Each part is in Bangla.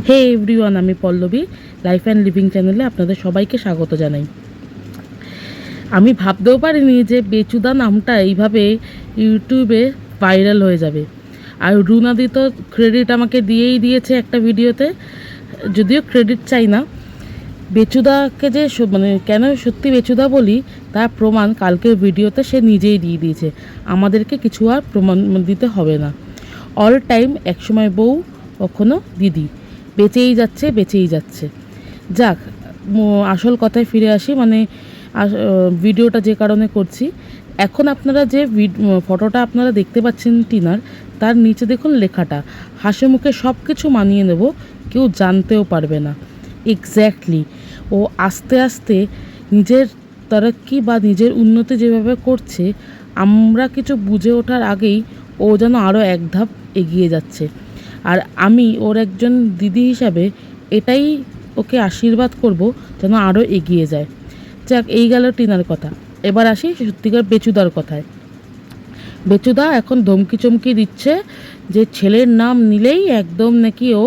হে এভরিওয়ান, আমি পল্লবী লাইফ অ্যান্ড লিভিং চ্যানেলে আপনাদের সবাইকে স্বাগত জানাই। আমি ভাবতেও পারিনি যে বেচুদা নামটা এইভাবে ইউটিউবে ভাইরাল হয়ে যাবে। আর রুনাদি তো ক্রেডিট আমাকে দিয়েই দিয়েছে একটা ভিডিওতে, যদিও ক্রেডিট চাই না। বেচুদাকে যে মানে কেন সত্যি বেচুদা বলি তার প্রমাণ কালকের ভিডিওতে সে নিজেই দিয়ে দিয়েছে। আমাদেরকে কিছু আর প্রমাণ দিতে হবে না। অল টাইম একসময় বউ, কখনো দিদি, বেঁচেই যাচ্ছে। যাক, আসল কথায় ফিরে আসি। মানে ভিডিওটা যে কারণে করছি, এখন আপনারা যে ফটোটা আপনারা দেখতে পাচ্ছেন টিনার, তার নিচে দেখুন লেখাটা, হাসি মুখে সব কিছু মানিয়ে নেব, কেউ জানতেও পারবে না। এক্স্যাক্টলি ও আস্তে আস্তে নিজের তরক্কি বা নিজের উন্নতি যেভাবে করছে, আমরা কিছু বুঝে ওঠার আগেই ও যেন আরও এক ধাপ এগিয়ে যাচ্ছে। আর আমি ওর একজন দিদি হিসাবে এটাই ওকে আশীর্বাদ করব যেন আরও এগিয়ে যায়। যাক, এই গেল টিনার কথা। এবার আসি সত্যিকার বেচুদার কথায়। বেচুদা এখন ধমকি চমকি দিচ্ছে যে ছেলের নাম নিলেই একদম নাকি ও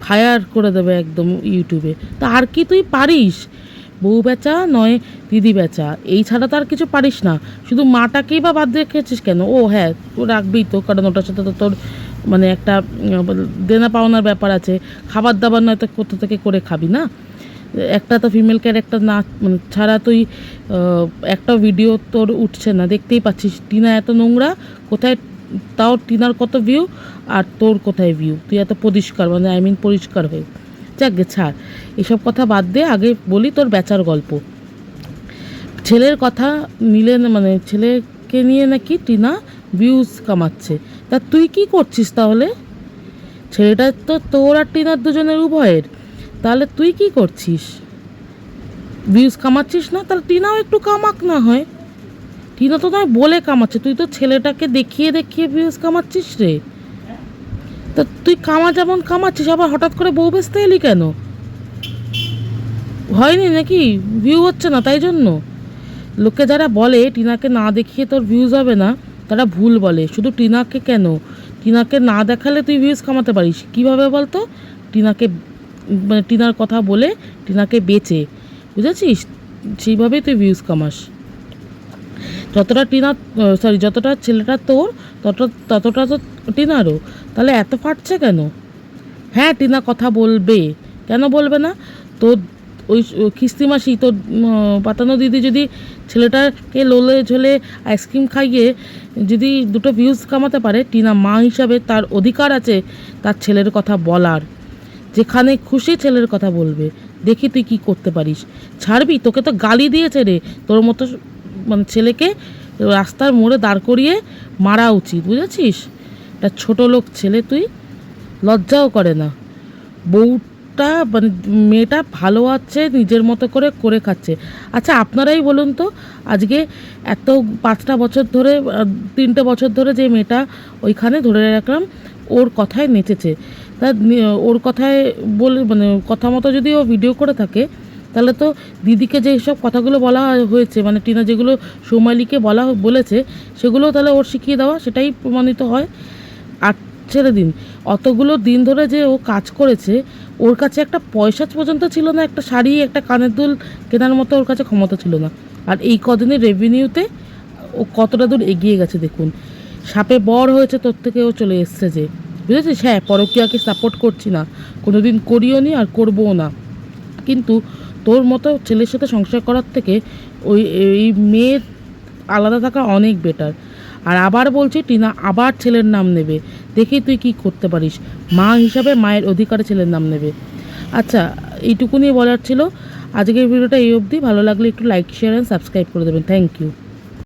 ফায়ার করে দেবে একদম ইউটিউবে। তা আর কি তুই পারিস? বউ বেচা নয় দিদি বেচা, এই ছাড়া তো আর কিছু পারিস না। শুধু মাটাকেই বা বাদ রেখেছিস কেন? ও হ্যাঁ, তো রাখবি তো, কারণ ওটার সাথে তো তোর মানে একটা দেনা পাওনার ব্যাপার আছে। খাবার দাবার নয়তো কোথা থেকে করে খাবি না? একটা তো ফিমেল ক্যারেক্টার না মানে ছাড়া তুই একটা ভিডিও তোর উঠছে না, দেখতেই পাচ্ছিস। টিনা এত নোংরা কোথায়, তাও টিনার কত ভিউ আর তোর কোথায় ভিউ? তুই এত পরিষ্কার, মানে পরিষ্কার হয়ে যাক গে, ছাড় এসব কথা বাদ দে। আগে বলি তোর বেচার গল্প। ছেলের কথা নিলে মানে ছেলেকে নিয়ে নাকি টিনা ভিউজ কামাচ্ছে। তা তুই কি করছিস তাহলে? ছেলেটা তো তোর আর টিনার দুজনের উভয়ের, তাহলে তুই কি করছিস? ভিউজ কামাচ্ছিস না? তাহলে টিনাও একটু কামাক না হয়। টিনা তো নয় বলে কামাচ্ছে, তুই তো ছেলেটাকে দেখিয়ে দেখিয়ে ভিউজ কামাচ্ছিস রে। তা তুই যেমন কামাচ্ছিস, আবার হঠাৎ করে বউ বেচতে এলি কেন? হয়নি নাকি ভিউ হচ্ছে না তাই জন্য? লোকে যারা বলে টিনাকে না দেখিয়ে তোর ভিউজ হবে না, তারা ভুল বলে। শুধু টিনাকে কেন, টিনাকে না দেখালে তুই ভিউজ কামাতে পারিস কীভাবে বলতো? টিনাকে মানে টিনার কথা বলে টিনাকে বেচে, বুঝেছিস? সেইভাবেই তুই ভিউজ কামাস। যতটা ছেলেটা তোর, ততটা তো টিনারও। তাহলে এত ফাটছে কেন? হ্যাঁ, টিনা কথা বলবে, কেন বলবে না? তোর ওই খিস্তি মাসি, তোর পাতানো দিদি যদি ছেলেটাকে লোলে ঝোলে আইসক্রিম খাইয়ে যদি দুটো ভিউজ কামাতে পারে, টিনা মা হিসাবে তার অধিকার আছে তার ছেলের কথা বলার। যেখানে খুশি ছেলের কথা বলবে। দেখি তুই কি করতে পারিস। ছাড়বি? তোকে তো গালি দিয়েছে রে। তোর মতো মানে ছেলেকে রাস্তার মোড়ে দাঁড় করিয়ে মারা উচিত, বুঝেছিস? একটা ছোট লোক ছেলে তুই, লজ্জাও করে না। বউটা মানে মেয়েটা ভালো আছে, নিজের মতো করে করে খাচ্ছে। আচ্ছা, আপনারাই বলুন তো, আজকে এত 5টা বছর ধরে 3টে বছর ধরে যে মেয়েটা ওইখানে ধরে রাখলাম ওর কথায় নেচেছে, তা ওর কথায় বলে মানে কথা মতো যদি ও ভিডিও করে থাকে, তাহলে তো দিদিকে যে সব কথাগুলো বলা হয়েছে, মানে টিনা যেগুলো সৌমালিকে বলেছে, সেগুলো তাহলে ওর শিখিয়ে দেওয়া, সেটাই প্রমাণিত হয়। আর ছেড়ে দিন, অতগুলো দিন ধরে যে ও কাজ করেছে, ওর কাছে একটা পয়সা পর্যন্ত ছিল না, একটা শাড়ি একটা কানের দুল কেনার মতো ওর কাছে ক্ষমতা ছিল না। আর এই কদিনের রেভিনিউতে ও কতটা দূর এগিয়ে গেছে দেখুন। সাপে বর হয়েছে, তোর থেকে ও চলে এসছে যে, বুঝেছিস? হ্যাঁ, পরকীয়াকে সাপোর্ট করছি না, কোনো দিন করিও নি আর করবও না, কিন্তু তোর মতো ছেলের সাথে সংসার করার থেকে এই মেয়ের আলাদা থাকা অনেক বেটার। আর আবার বলছি, টিনা আবার ছেলের নাম নেবে, দেখি তুই কি করতে পারিস। মা হিসাবে মায়ের অধিকারে ছেলের নাম নেবে। আচ্ছা, এইটুকুনি বলার ছিল। আজকের ভিডিওটা এই অবধি। ভালো লাগলে একটু লাইক, শেয়ার অ্যান্ড সাবস্ক্রাইব করে দেবেন। Thank you.